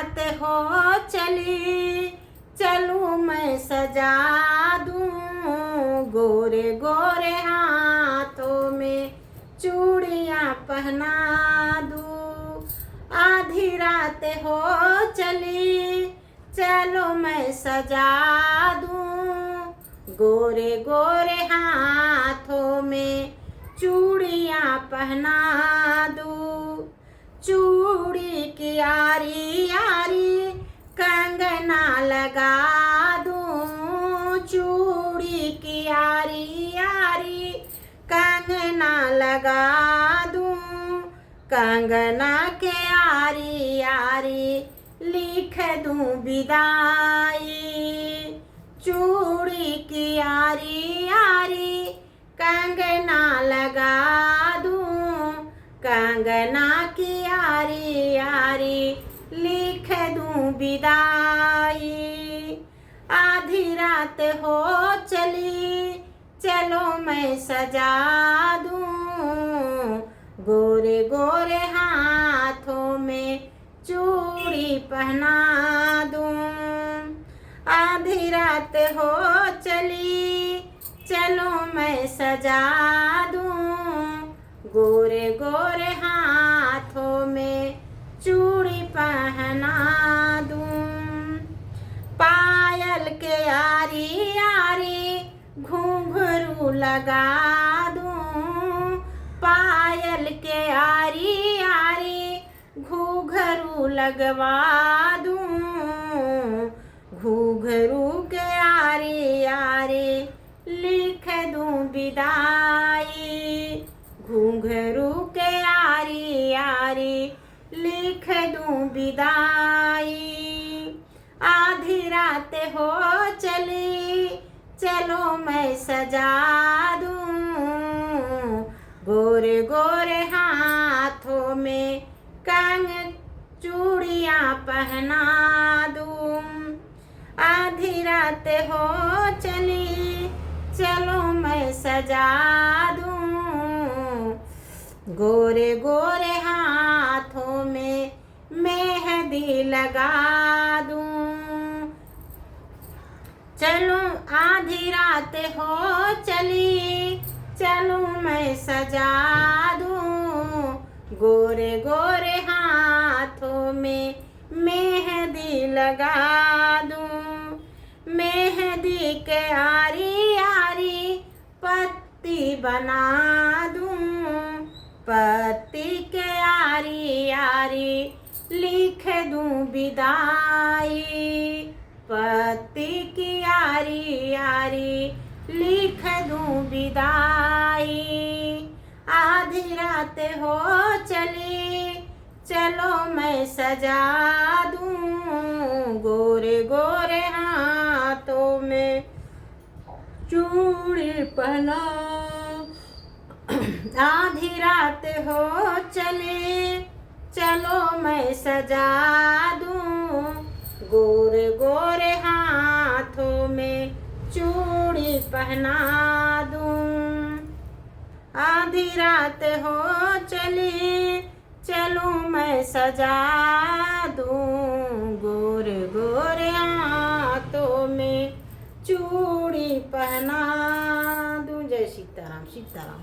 रात हो चली, चलूं मैं सजा दूं, गोरे गोरे हाथों में चूड़ियां पहना दूं। आधी रात हो चली, चलो मैं सजा दूं, गोरे गोरे हाथों में चूड़ियां पहना दूं। चूड़ी की यारी यारी कंगना लगा दूं, चूड़ी की यारी यारी कंगना लगा दूं, कंगना के यारी यारी लिख दूं विदाई। चूड़ी की यारी यारी कंगना लगा दूं, कंगना की यारी यारी लिख दूं विदाई। आधी रात हो चली, चलो मैं सजा दूं, गोरे गोरे हाथों में चूड़ी पहना दूं। आधी रात हो चली, चलो मैं सजा दूं, गोरे गोरे हाथों में चूड़ी पहना दूं। पायल के यारी यारी घुंघरू लगा दूं, पायल के यारी यारी घुंघरू लगवा दूं, घुंघरू के यारी यारी लिख दूं विदाई। घुंघरू के यारी यारी लिख दूं विदाई। आधी रात हो चली, चलो मैं सजा दूं, गोरे गोरे हाथों में चूड़ियां पहना दूं। आधी रात हो चली, चलो मैं सजा दूं, गोरे गोरे हाथों में मेहंदी लगा दूं। चलो आधी रात हो चली, चलो मैं सजा दूं, गोरे गोरे हाथों में मेहंदी लगा दूं। मेहंदी के यारी यारी पत्ती बना दूं, पत्ती के यारी यारी लिख दूं विदाई। पत्ती की यारी यारी लिख दूं विदाई। आधी रात हो चली, चलो मैं सजा दूं, गोरे गोरे हाथों में चूड़ी पहना। आधी रात हो चली, चलो मैं सजा दूं, गोरे गोरे हाथों में चूड़ी पहना दूं। आधी रात हो चली, चलो मैं सजा दूं, गोरे गोरे हाथों में चूड़ी पहना दूं। जय सीताराम सीताराम।